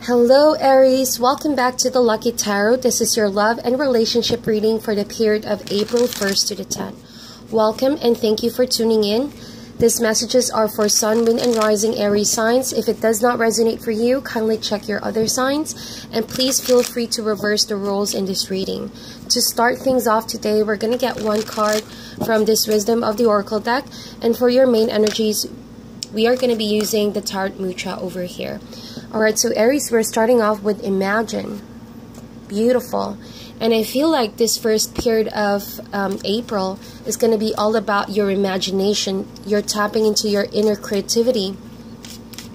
Hello Aries, welcome back to the Lucky Tarot. This is your love and relationship reading for the period of April 1st to the 10th. Welcome and thank you for tuning in. These messages are for Sun, Moon, and Rising Aries signs. If it does not resonate for you, kindly check your other signs. And please feel free to reverse the roles in this reading. To start things off today, we're going to get one card from this Wisdom of the Oracle deck. And for your main energies, we are going to be using the Tarot Mucha over here. Alright, so Aries, we're starting off with Imagine. Beautiful. And I feel like this first period of April is going to be all about your imagination. You're tapping into your inner creativity.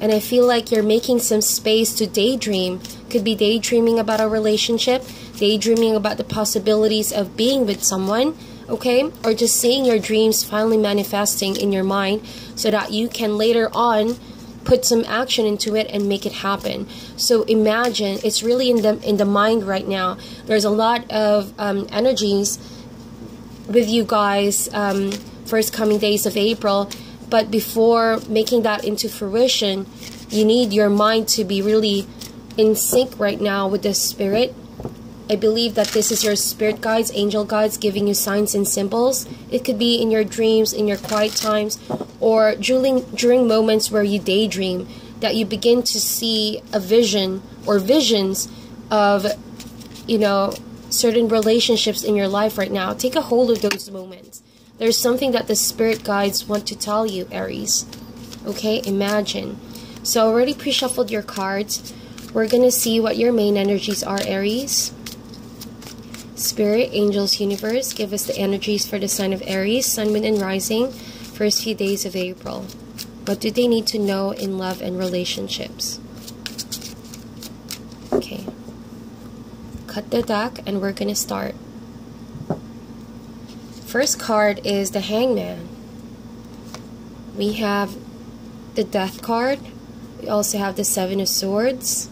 And I feel like you're making some space to daydream. Could be daydreaming about a relationship, daydreaming about the possibilities of being with someone, okay? Or just seeing your dreams finally manifesting in your mind so that you can later on put some action into it and make it happen. So imagine, it's really in the mind right now. There's a lot of energies with you guys first coming days of April, but before making that into fruition, you need your mind to be really in sync right now with the spirit. I believe that this is your spirit guides, angel guides, giving you signs and symbols. It could be in your dreams, in your quiet times, or during moments where you daydream, that you begin to see a vision or visions of, certain relationships in your life right now. Take a hold of those moments. There's something that the spirit guides want to tell you, Aries. Okay, imagine. So I already pre-shuffled your cards. We're going to see what your main energies are, Aries. Spirit, angels, universe, give us the energies for the sign of Aries, Sun, Moon, and Rising, first few days of April. What do they need to know in love and relationships? Okay. Cut the deck and we're going to start. First card is the Hangman. We have the Death card. We also have the Seven of Swords.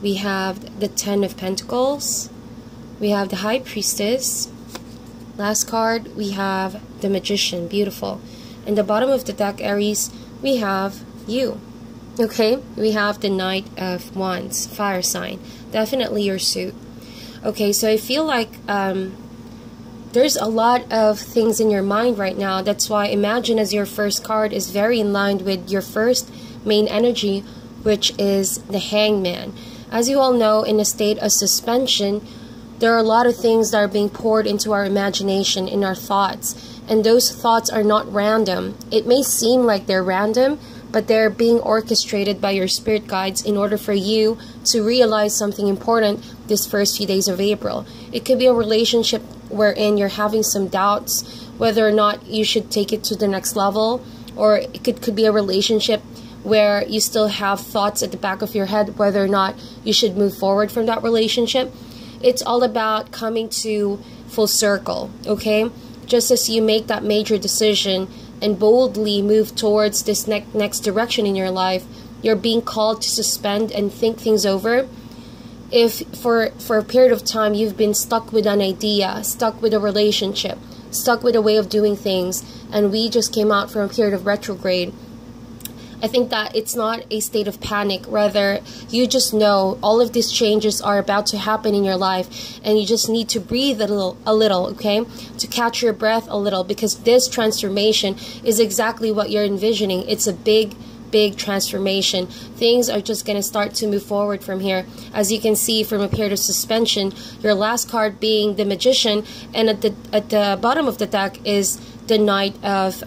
We have the Ten of Pentacles. We have the High Priestess. Last card, we have the Magician. Beautiful. And the bottom of the deck, Aries, we have you. Okay? We have the Knight of Wands, fire sign. Definitely your suit. Okay, so I feel like there's a lot of things in your mind right now. That's why Imagine as your first card is very in line with your first main energy, which is the Hangman. As you all know, in a state of suspension, there are a lot of things that are being poured into our imagination, in our thoughts. And those thoughts are not random. It may seem like they're random, but they're being orchestrated by your spirit guides in order for you to realize something important this first few days of April. It could be a relationship wherein you're having some doubts whether or not you should take it to the next level, or it could be a relationship where you still have thoughts at the back of your head whether or not you should move forward from that relationship. It's all about coming to full circle, okay? Just as you make that major decision and boldly move towards this next direction in your life, you're being called to suspend and think things over. If for a period of time you've been stuck with an idea, stuck with a relationship, stuck with a way of doing things, and we just came out from a period of retrograde, I think that it's not a state of panic. Rather, you just know all of these changes are about to happen in your life, and you just need to breathe a little, okay? To catch your breath a little, because this transformation is exactly what you're envisioning. It's a big transformation. Things are just going to start to move forward from here. As you can see from a period of suspension, your last card being the Magician, and at the bottom of the deck is the Knight of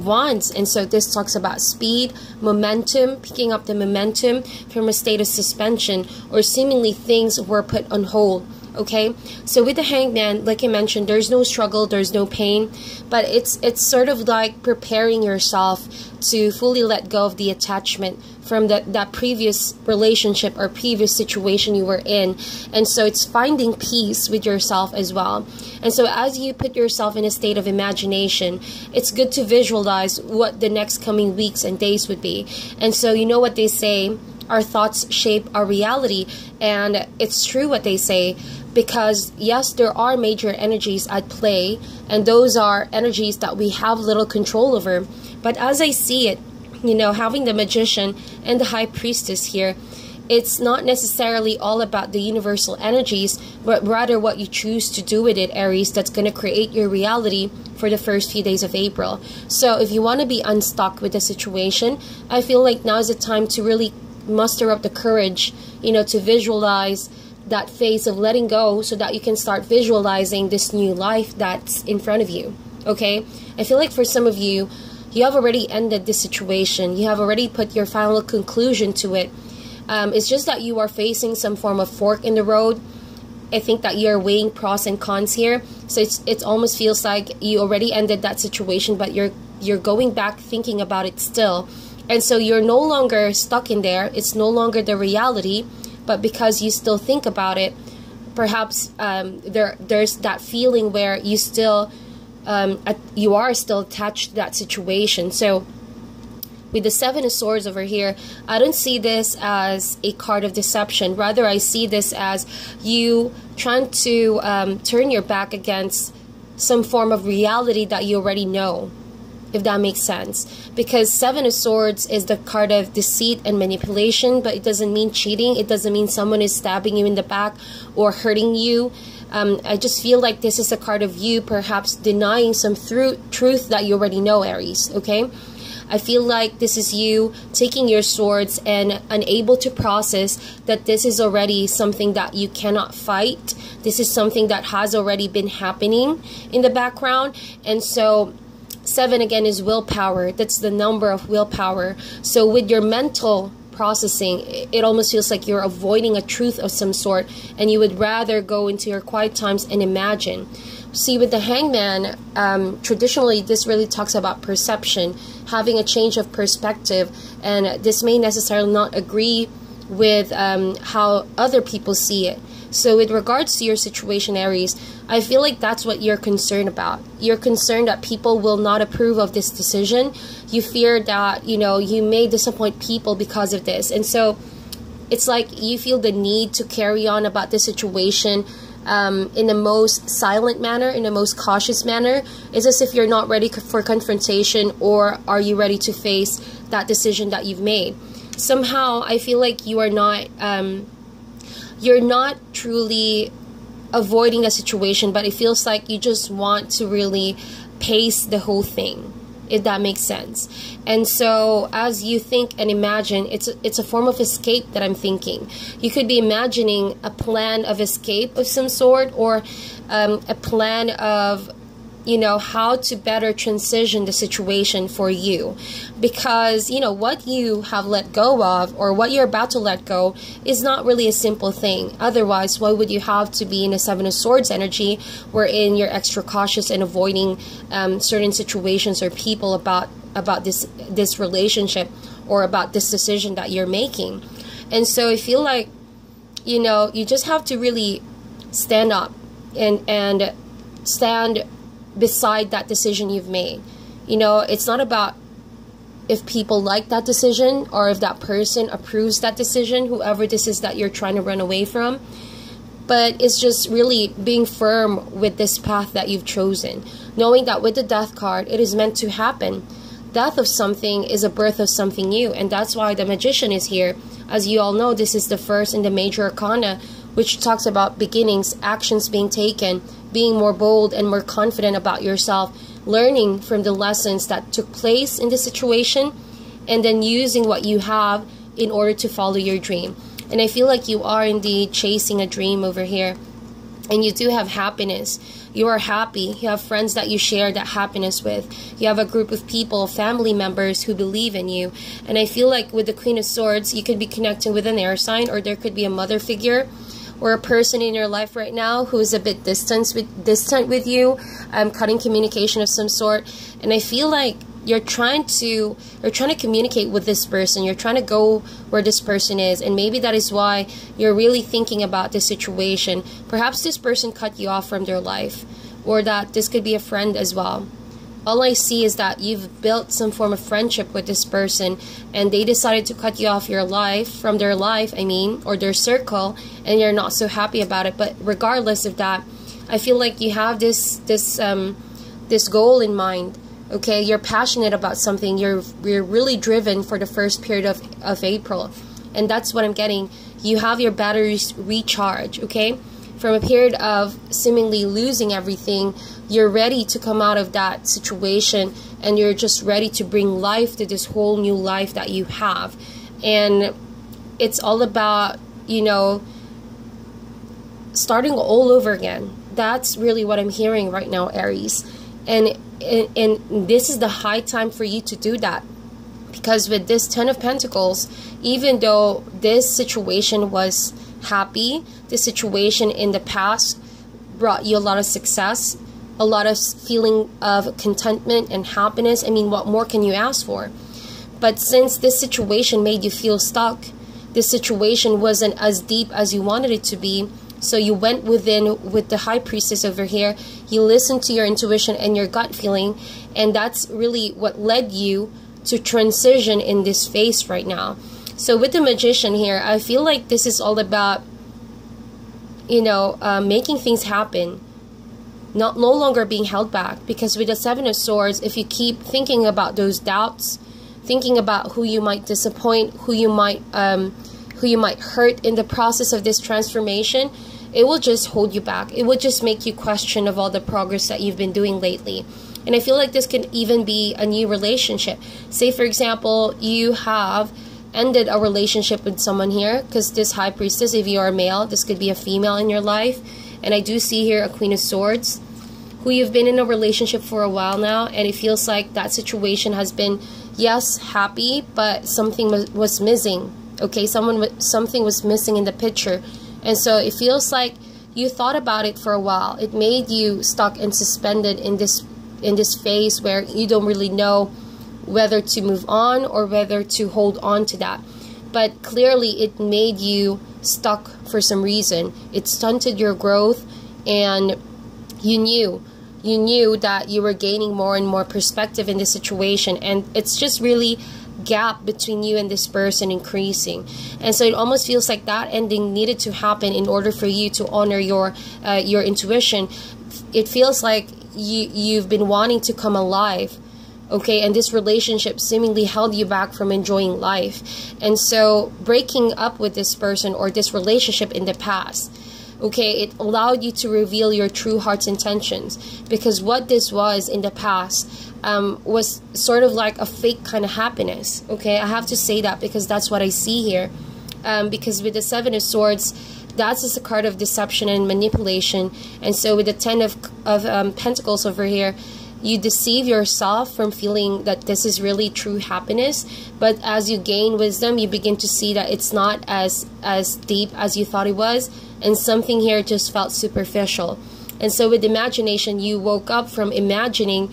Wands. And so this talks about speed, momentum, picking up the momentum from a state of suspension, or seemingly things were put on hold. Okay, so with the Hangman, like I mentioned, there's no struggle, there's no pain, but it's sort of like preparing yourself to fully let go of the attachment from that previous relationship or previous situation you were in. And so it's finding peace with yourself as well. And so as you put yourself in a state of imagination, it's good to visualize what the next coming weeks and days would be. And so you know what they say, our thoughts shape our reality, and it's true what they say. Because yes, there are major energies at play, and those are energies that we have little control over. But as I see it, you know, having the Magician and the High Priestess here, it's not necessarily all about the universal energies, but rather what you choose to do with it, Aries, that's going to create your reality for the first few days of April. So if you want to be unstuck with the situation, I feel like now is the time to really muster up the courage, you know, to visualize that phase of letting go so that you can start visualizing this new life that's in front of you. Okay? I feel like for some of you, you have already ended this situation. You have already put your final conclusion to it. It's just that you are facing some form of fork in the road. I think that you're weighing pros and cons here. So it almost feels like you already ended that situation, but you're going back thinking about it still. And so you're no longer stuck in there. It's no longer the reality, but because you still think about it, perhaps there's that feeling where you still you are still attached to that situation. So with the Seven of Swords over here, I don't see this as a card of deception. Rather, I see this as you trying to turn your back against some form of reality that you already know, if that makes sense. Because Seven of Swords is the card of deceit and manipulation, but it doesn't mean cheating. It doesn't mean someone is stabbing you in the back or hurting you. I just feel like this is a card of you perhaps denying some truth that you already know, Aries, okay? I feel like this is you taking your swords and unable to process that this is already something that you cannot fight. This is something that has already been happening in the background. And so 7 again is willpower. That's the number of willpower. So with your mental processing, it almost feels like you're avoiding a truth of some sort, and you would rather go into your quiet times and imagine. See, with the Hangman, traditionally this really talks about perception, having a change of perspective, and this may necessarily not agree with how other people see it. So with regards to your situation, Aries, I feel like that's what you're concerned about. You're concerned that people will not approve of this decision. You fear that, you know, you may disappoint people because of this. And so it's like you feel the need to carry on about this situation in the most silent manner, in the most cautious manner. It's as if you're not ready for confrontation, or are you ready to face that decision that you've made. Somehow I feel like you are not you're not truly avoiding a situation, but it feels like you just want to really pace the whole thing, if that makes sense. And so as you think and imagine, it's a form of escape that I'm thinking. You could be imagining a plan of escape of some sort, or a plan of, you know, how to better transition the situation for you. Because, you know, what you have let go of, or what you're about to let go, is not really a simple thing. Otherwise, why would you have to be in a Seven of Swords energy, wherein you're extra cautious and avoiding certain situations or people about this relationship, or about this decision that you're making. And so I feel like, you know, you just have to really stand up and stand beside that decision you've made. You know, it's not about if people like that decision, or if that person approves that decision, whoever this is that you're trying to run away from. But it's just really being firm with this path that you've chosen, knowing that with the Death card, it is meant to happen. Death of something is a birth of something new, and that's why the Magician is here. As you all know, this is the first in the major arcana, which talks about beginnings, actions being taken, being more bold and more confident about yourself, learning from the lessons that took place in the situation, and then using what you have in order to follow your dream. And I feel like you are indeed chasing a dream over here, and you do have happiness. You are happy. You have friends that you share that happiness with. You have a group of people, family members who believe in you. And I feel like with the Queen of Swords, you could be connecting with an air sign, or there could be a mother figure, or a person in your life right now who is a bit distant with you, cutting communication of some sort. And I feel like you're trying to communicate with this person. You're trying to go where this person is, and maybe that is why you're really thinking about this situation. Perhaps this person cut you off from their life, or that this could be a friend as well. All I see is that you've built some form of friendship with this person, and they decided to cut you off from their life, or their circle, and you're not so happy about it. But regardless of that, I feel like you have this goal in mind, Okay, you're passionate about something. You're really driven for the first period of April. And that's what I'm getting. You have your batteries recharged, okay? From a period of seemingly losing everything, you're ready to come out of that situation, and you're just ready to bring life to this whole new life that you have. And it's all about, you know, starting all over again. That's really what I'm hearing right now, Aries. And this is the high time for you to do that. Because with this Ten of Pentacles, even though this situation was happy, this situation in the past brought you a lot of success, a lot of feeling of contentment and happiness. I mean, what more can you ask for? But since this situation made you feel stuck, this situation wasn't as deep as you wanted it to be, so you went within with the High Priestess over here. You listened to your intuition and your gut feeling, and that's really what led you to transition in this phase right now. So with the Magician here, I feel like this is all about, you know, making things happen, no longer being held back. Because with the Seven of Swords, if you keep thinking about those doubts, thinking about who you might disappoint, who you might hurt in the process of this transformation, it will just hold you back. It will just make you question of all the progress that you've been doing lately. And I feel like this could even be a new relationship. Say, for example, you have ended a relationship with someone here, because this High Priestess, if you are a male, this could be a female in your life. And I do see here a Queen of Swords, who you've been in a relationship for a while now, and it feels like that situation has been, yes, happy, but something was missing. Okay, something was missing in the picture. And so it feels like you thought about it for a while. It made you stuck and suspended in this phase where you don't really know whether to move on or whether to hold on to that. But clearly it made you stuck for some reason. It stunted your growth, and you knew that you were gaining more and more perspective in this situation, and it's just really gap between you and this person increasing. And so it almost feels like that ending needed to happen in order for you to honor your intuition. It feels like you've been wanting to come alive, okay, and this relationship seemingly held you back from enjoying life. And so breaking up with this person or this relationship in the past, okay, it allowed you to reveal your true heart's intentions, because what this was in the past was sort of like a fake kind of happiness. Okay, I have to say that because that's what I see here. Because with the Seven of Swords, that's just a card of deception and manipulation. And so with the Ten of Pentacles over here, you deceive yourself from feeling that this is really true happiness. But as you gain wisdom, you begin to see that it's not as deep as you thought it was, and something here just felt superficial. And so with imagination, you woke up from imagining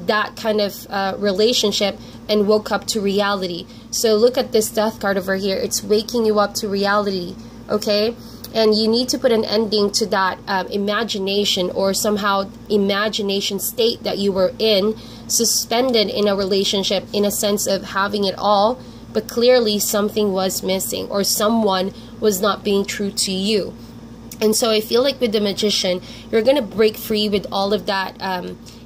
that kind of relationship and woke up to reality. So look at this Death card over here. It's waking you up to reality, okay? And you need to put an ending to that imagination, or somehow imagination state that you were in, suspended in a relationship, in a sense of having it all, but clearly something was missing, or someone was not being true to you. And so I feel like with the Magician, you're going to break free with all of that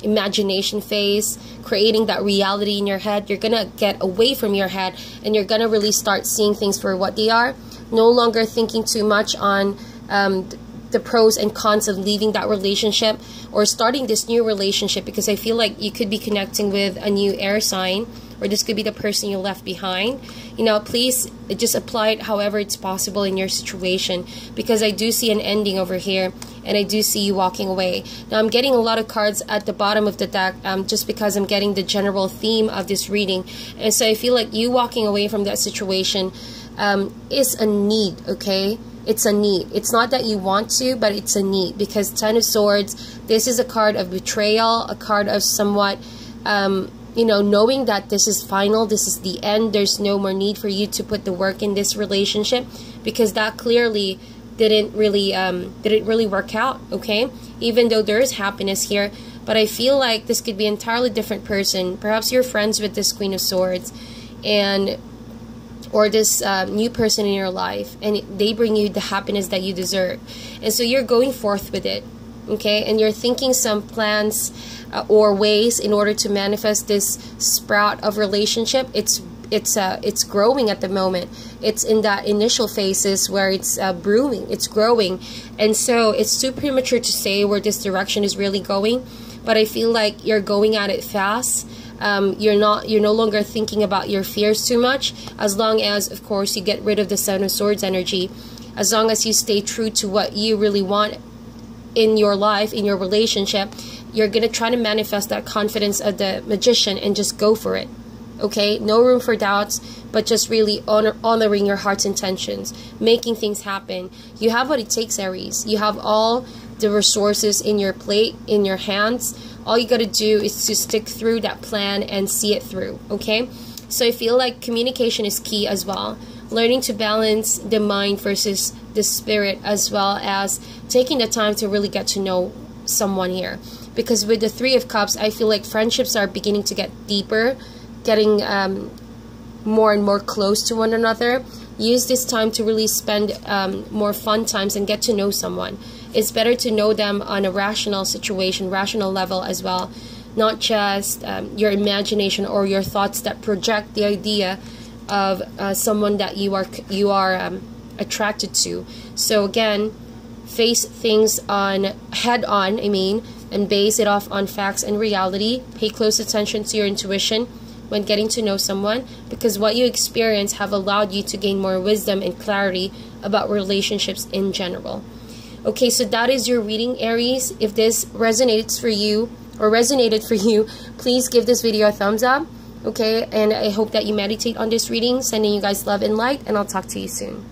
imagination phase, creating that reality in your head. You're going to get away from your head, and you're going to really start seeing things for what they are. No longer thinking too much on the pros and cons of leaving that relationship or starting this new relationship, because I feel like you could be connecting with a new air sign, or this could be the person you left behind. You know, please just apply it however it's possible in your situation, because I do see an ending over here, and I do see you walking away. Now, I'm getting a lot of cards at the bottom of the deck just because I'm getting the general theme of this reading. And so I feel like you walking away from that situation is a need, okay? It's a need. It's not that you want to, but it's a need, because Ten of Swords, this is a card of betrayal, a card of somewhat, you know, knowing that this is final, this is the end, there's no more need for you to put the work in this relationship, because that clearly didn't really work out, okay? Even though there is happiness here, but I feel like this could be an entirely different person. Perhaps you're friends with this Queen of Swords, or this new person in your life, and they bring you the happiness that you deserve. And so you're going forth with it. okay, and you're thinking some plans or ways in order to manifest this sprout of relationship. It's growing at the moment. It's in that initial phases where it's brewing, it's growing, and so it's too premature to say where this direction is really going. But I feel like you're going at it fast. You're no longer thinking about your fears too much, as long as, of course, you get rid of the Seven of Swords energy. As long as you stay true to what you really want in your life, in your relationship, you're gonna try to manifest that confidence of the Magician and just go for it. Okay, no room for doubts, but just really honoring your heart's intentions, making things happen. You have what it takes, Aries. You have all the resources in your plate, in your hands. All you got to do is to stick through that plan and see it through, okay? So I feel like communication is key as well. Learning to balance the mind versus the spirit, as well as taking the time to really get to know someone here. Because with the Three of Cups, I feel like friendships are beginning to get deeper, getting more and more close to one another. Use this time to really spend more fun times and get to know someone. It's better to know them on a rational situation, rational level as well, not just your imagination or your thoughts that project the idea of someone that you are attracted to. So again, face things head on, and base it off on facts and reality. Pay close attention to your intuition when getting to know someone, because what you experience have allowed you to gain more wisdom and clarity about relationships in general. Okay, so that is your reading, Aries. If this resonated for you, please give this video a thumbs up. Okay, and I hope that you meditate on this reading. Sending you guys love and light, and I'll talk to you soon.